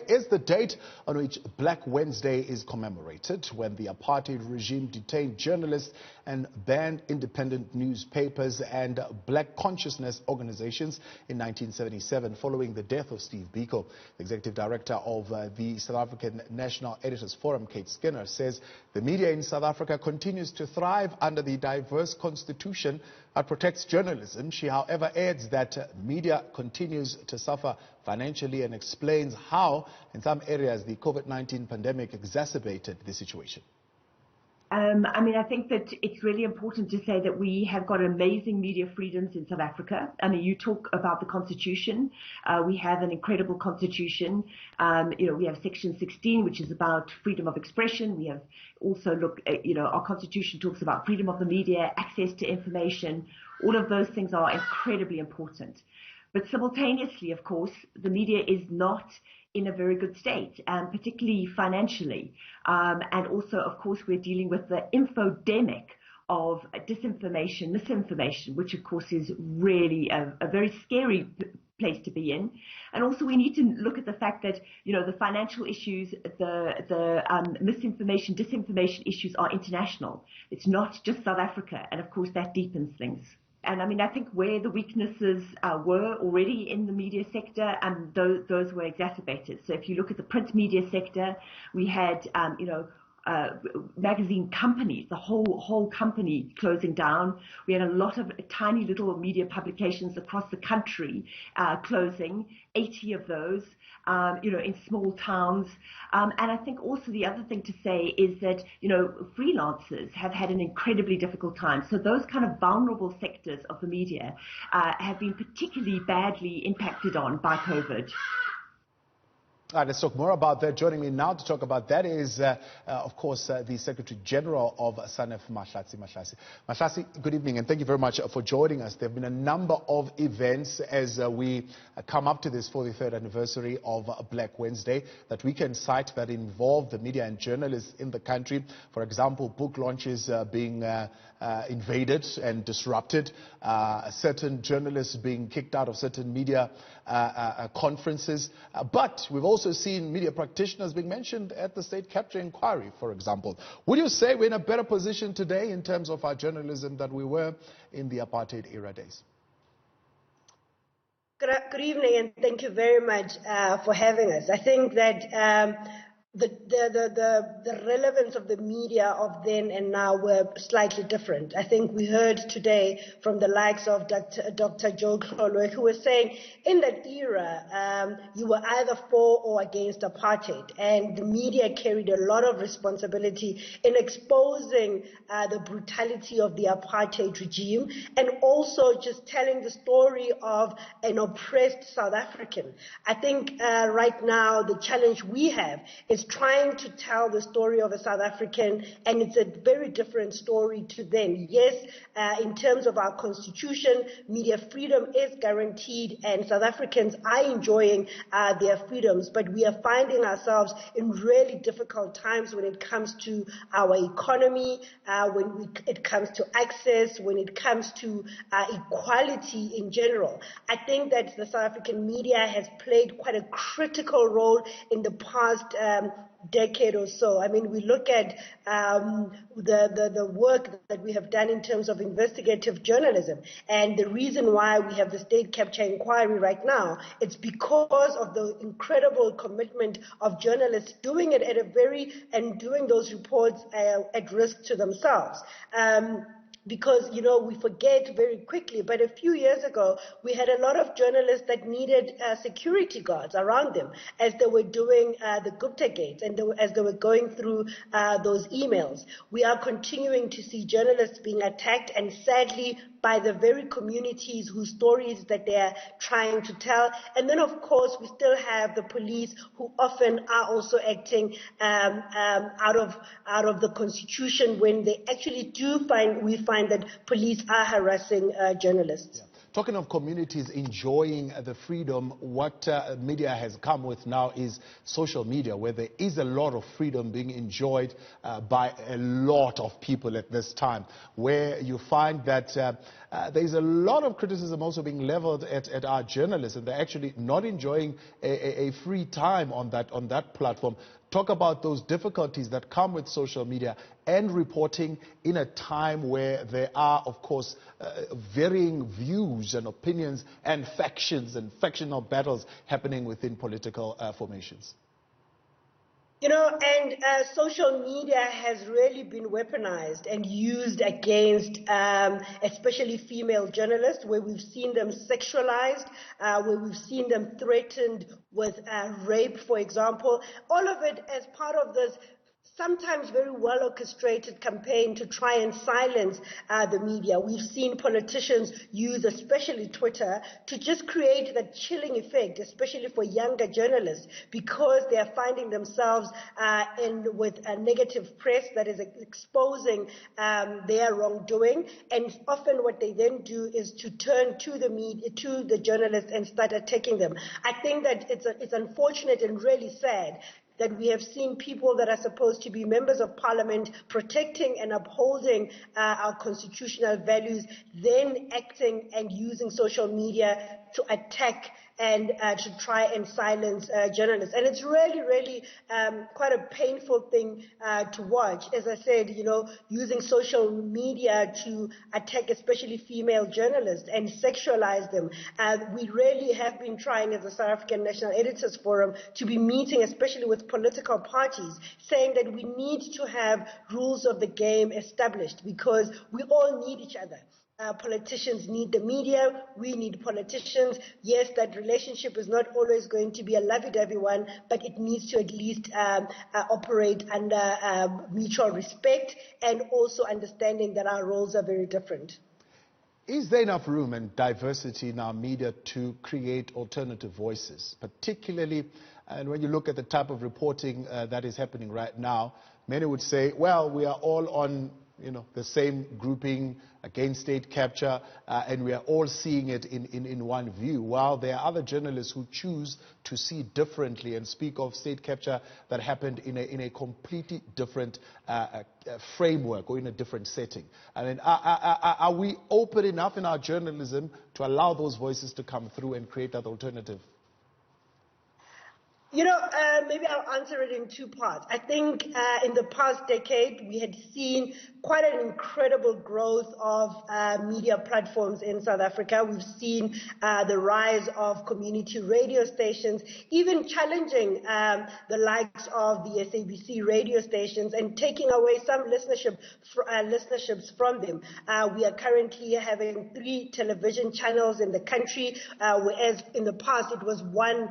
is the date on which Black Wednesday is commemorated, when the apartheid regime detained journalists and banned independent newspapers and black consciousness organizations in 1977 following the death of Steve Biko. The executive director of the South African National Editors Forum, Kate Skinner, says the media in South Africa continues to thrive under the diverse constitution that protects journalism. She, however, adds that media continues to suffer financially and explains how, in some areas, the COVID-19 pandemic exacerbated the situation. I think that it's really important to say that we have got amazing media freedoms in South Africa. You talk about the Constitution. We have an incredible Constitution. We have Section 16, which is about freedom of expression. We have also our Constitution talks about freedom of the media, access to information. All of those things are incredibly important. But simultaneously, of course, the media is not in a very good state, particularly financially. And also, of course, we're dealing with the infodemic of disinformation, misinformation, which, of course, is really a very scary place to be in. And also, we need to look at the fact that, the financial issues, the misinformation, disinformation issues are international. It's not just South Africa. And, of course, that deepens things. And I think where the weaknesses were already in the media sector, those were exacerbated. So if you look at the print media sector, we had, magazine companies, the whole company closing down. We had a lot of tiny little media publications across the country closing, 80 of those, in small towns. And I think also the other thing to say is that, freelancers have had an incredibly difficult time. So those kind of vulnerable sectors of the media have been particularly badly impacted on by COVID. All right, let's talk more about that. Joining me now to talk about that is, of course, the Secretary General of SANEF, Mahlatsi. Mahlatsi, good evening, and thank you very much for joining us. There have been a number of events as we come up to this 43rd anniversary of Black Wednesday that we can cite that involve the media and journalists in the country. For example, book launches being invaded and disrupted, certain journalists being kicked out of certain media conferences, but we've also seen media practitioners being mentioned at the state capture inquiry, for example. Would you say we're in a better position today in terms of our journalism than we were in the apartheid era days? Good evening, and thank you very much for having us. I think that the relevance of the media of then and now were slightly different. I think we heard today from the likes of Dr. Joe Klolwe, who was saying in that era, you were either for or against apartheid, and the media carried a lot of responsibility in exposing the brutality of the apartheid regime, and also just telling the story of an oppressed South African. I think right now the challenge we have is trying to tell the story of a South African, and it's a very different story to then. Yes, in terms of our constitution, media freedom is guaranteed, and South Africans are enjoying their freedoms, but we are finding ourselves in really difficult times when it comes to our economy, when it comes to access, when it comes to equality in general. I think that the South African media has played quite a critical role in the past decade or so. I mean, we look at the work that we have done in terms of investigative journalism, and the reason why we have the state capture inquiry right now, it's because of the incredible commitment of journalists doing it and doing those reports at risk to themselves. Because, we forget very quickly, but a few years ago, we had a lot of journalists that needed security guards around them as they were doing the Gupta Gate and as they were going through those emails. We are continuing to see journalists being attacked, and sadly, by the very communities whose stories that they're trying to tell. And then, of course, we still have the police who often are also acting out of the constitution when they actually we find that police are harassing journalists. Yeah. Talking of communities enjoying the freedom, what media has come with now is social media, where there is a lot of freedom being enjoyed by a lot of people at this time, where you find that there's a lot of criticism also being leveled at our journalists, and they're actually not enjoying a free time on that platform. Talk about those difficulties that come with social media and reporting in a time where there are, of course, varying views and opinions and factions and factional battles happening within political formations. You know, and social media has really been weaponized and used against especially female journalists, where we've seen them sexualized, where we've seen them threatened with rape, for example. All of it as part of this sometimes very well orchestrated campaign to try and silence the media. We've seen politicians use, especially Twitter, to just create that chilling effect, especially for younger journalists, because they are finding themselves with a negative press that is exposing their wrongdoing. And often what they then do is to turn to the media, to the journalists, and start attacking them. I think that it's unfortunate and really sad that we have seen people that are supposed to be members of parliament protecting and upholding our constitutional values, then acting and using social media to attack and to try and silence journalists. And it's really, really quite a painful thing to watch. As I said, you know, using social media to attack especially female journalists and sexualize them. We really have been trying as the South African National Editors Forum to be meeting, especially with political parties, saying that we need to have rules of the game established, because we all need each other. Politicians need the media, we need politicians. Yes, that relationship is not always going to be a lovey-dovey one, but it needs to at least operate under mutual respect and also understanding that our roles are very different. Is there enough room and diversity in our media to create alternative voices, particularly, and when you look at the type of reporting that is happening right now, many would say, well, we are all on the same grouping against state capture, and we are all seeing it in one view, while there are other journalists who choose to see differently and speak of state capture that happened in a completely different framework or in a different setting. I mean, are we open enough in our journalism to allow those voices to come through and create that alternative? You know, maybe I'll answer it in two parts. I think in the past decade, we had seen quite an incredible growth of media platforms in South Africa. We've seen the rise of community radio stations, even challenging the likes of the SABC radio stations and taking away some listenerships from them. We are currently having 3 television channels in the country, whereas in the past it was one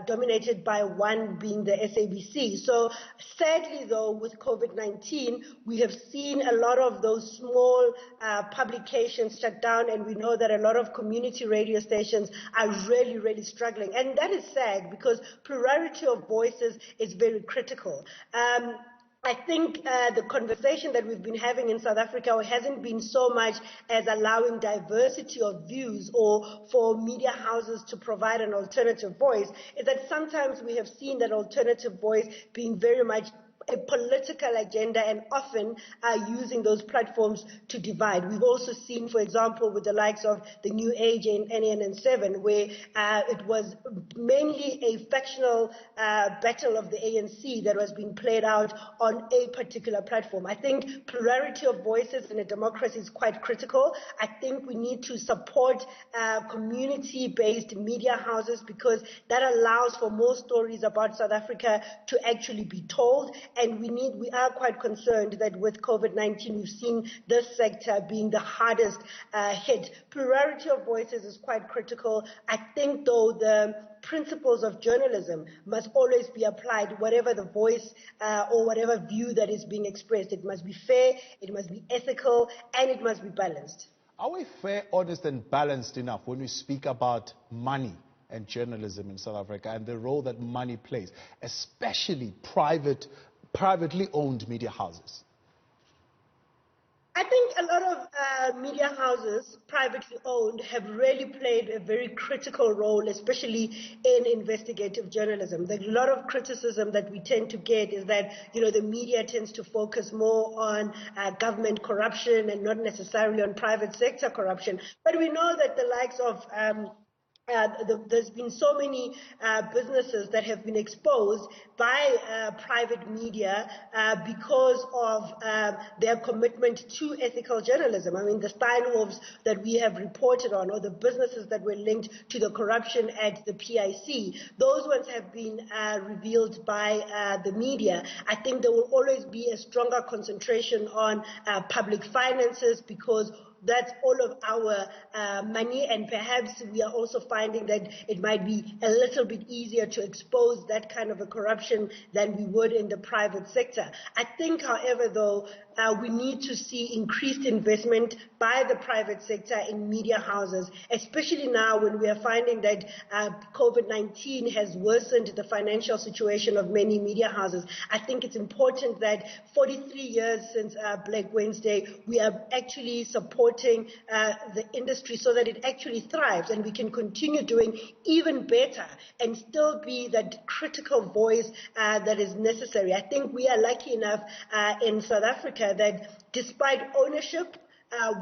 dominated by one being the SABC. So sadly though, with COVID-19, we have seen a lot of those small publications shut down, and we know that a lot of community radio stations are really, really struggling. And that is sad, because plurality of voices is very critical. I think the conversation that we've been having in South Africa hasn't been so much as allowing diversity of views or for media houses to provide an alternative voice, is that sometimes we have seen that alternative voice being very much a political agenda, and often using those platforms to divide. We've also seen, for example, with the likes of the New Age and NN7, where it was mainly a factional battle of the ANC that was being played out on a particular platform. I think plurality of voices in a democracy is quite critical. I think we need to support community-based media houses, because that allows for more stories about South Africa to actually be told. And we are quite concerned that with COVID-19, we've seen this sector being the hardest hit. Plurality of voices is quite critical. I think, though, the principles of journalism must always be applied, whatever the voice or whatever view that is being expressed. It must be fair, it must be ethical, and it must be balanced. Are we fair, honest, and balanced enough when we speak about money and journalism in South Africa and the role that money plays, especially privately owned media houses? I think a lot of media houses, privately owned, have really played a very critical role, especially in investigative journalism. A lot of criticism that we tend to get is that, the media tends to focus more on government corruption and not necessarily on private sector corruption. But we know that the likes of there's been so many businesses that have been exposed by private media because of their commitment to ethical journalism. I mean, the Steinhofs that we have reported on, or the businesses that were linked to the corruption at the PIC, those ones have been revealed by the media. I think there will always be a stronger concentration on public finances, because that's all of our money, and perhaps we are also finding that it might be a little bit easier to expose that kind of a corruption than we would in the private sector. I think, however, though, we need to see increased investment by the private sector in media houses, especially now when we are finding that COVID-19 has worsened the financial situation of many media houses. I think it's important that 43 years since Black Wednesday, we are actually supporting the industry so that it actually thrives, and we can continue doing even better and still be that critical voice that is necessary. I think we are lucky enough in South Africa that despite ownership,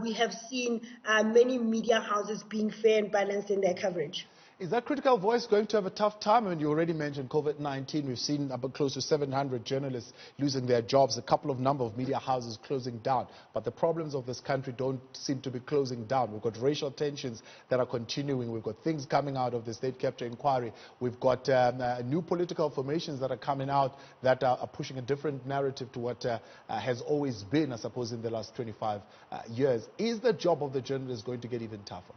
we have seen many media houses being fair and balanced in their coverage. Is that critical voice going to have a tough time? I mean, you already mentioned COVID-19. We've seen close to 700 journalists losing their jobs, a couple of number of media houses closing down. But the problems of this country don't seem to be closing down. We've got racial tensions that are continuing. We've got things coming out of the state capture inquiry. We've got new political formations that are coming out that are pushing a different narrative to what has always been, I suppose, in the last 25 years. Is the job of the journalist going to get even tougher?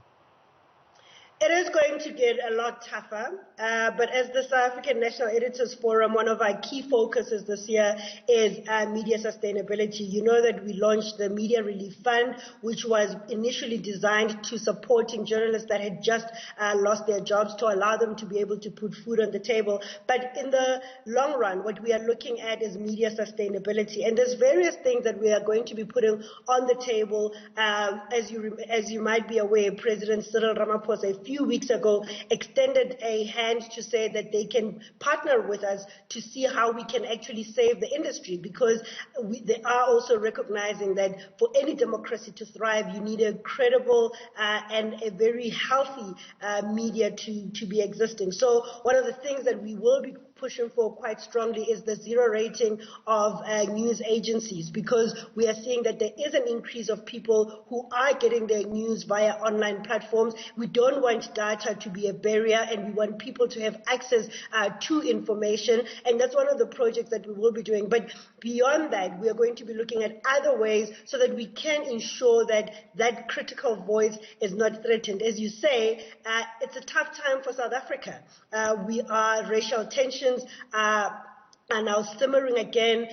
It is going to get a lot tougher, but as the South African National Editors Forum, one of our key focuses this year is media sustainability. You know that we launched the Media Relief Fund, which was initially designed to supporting journalists that had just lost their jobs, to allow them to be able to put food on the table. But in the long run, what we are looking at is media sustainability. And there's various things that we are going to be putting on the table. As you might be aware, President Cyril Ramaphosa few weeks ago extended a hand to say that they can partner with us to see how we can actually save the industry, because they are also recognizing that for any democracy to thrive, you need a credible and a very healthy media to be existing. So one of the things that we will be pushing for quite strongly is the zero rating of news agencies, because we are seeing that there is an increase of people who are getting their news via online platforms. We don't want data to be a barrier, and we want people to have access to information, and that's one of the projects that we will be doing. But beyond that, we are going to be looking at other ways so that we can ensure that that critical voice is not threatened. As you say, it's a tough time for South Africa. Racial tensions are now simmering again.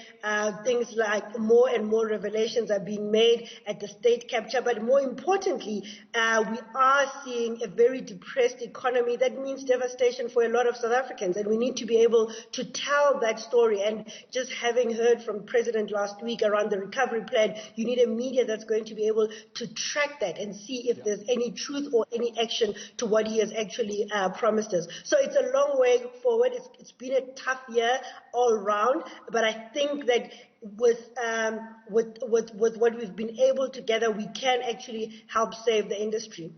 Things like more and more revelations are being made at the state capture. But more importantly, we are seeing a very depressed economy. That means devastation for a lot of South Africans. And we need to be able to tell that story. And just having heard from President last week around the recovery plan, you need a media that's going to be able to track that and see if there's any truth or any action to what he has actually promised us. So it's a long way forward. It's been a tough year all round, but I think that with what we've been able to gather, we can actually help save the industry.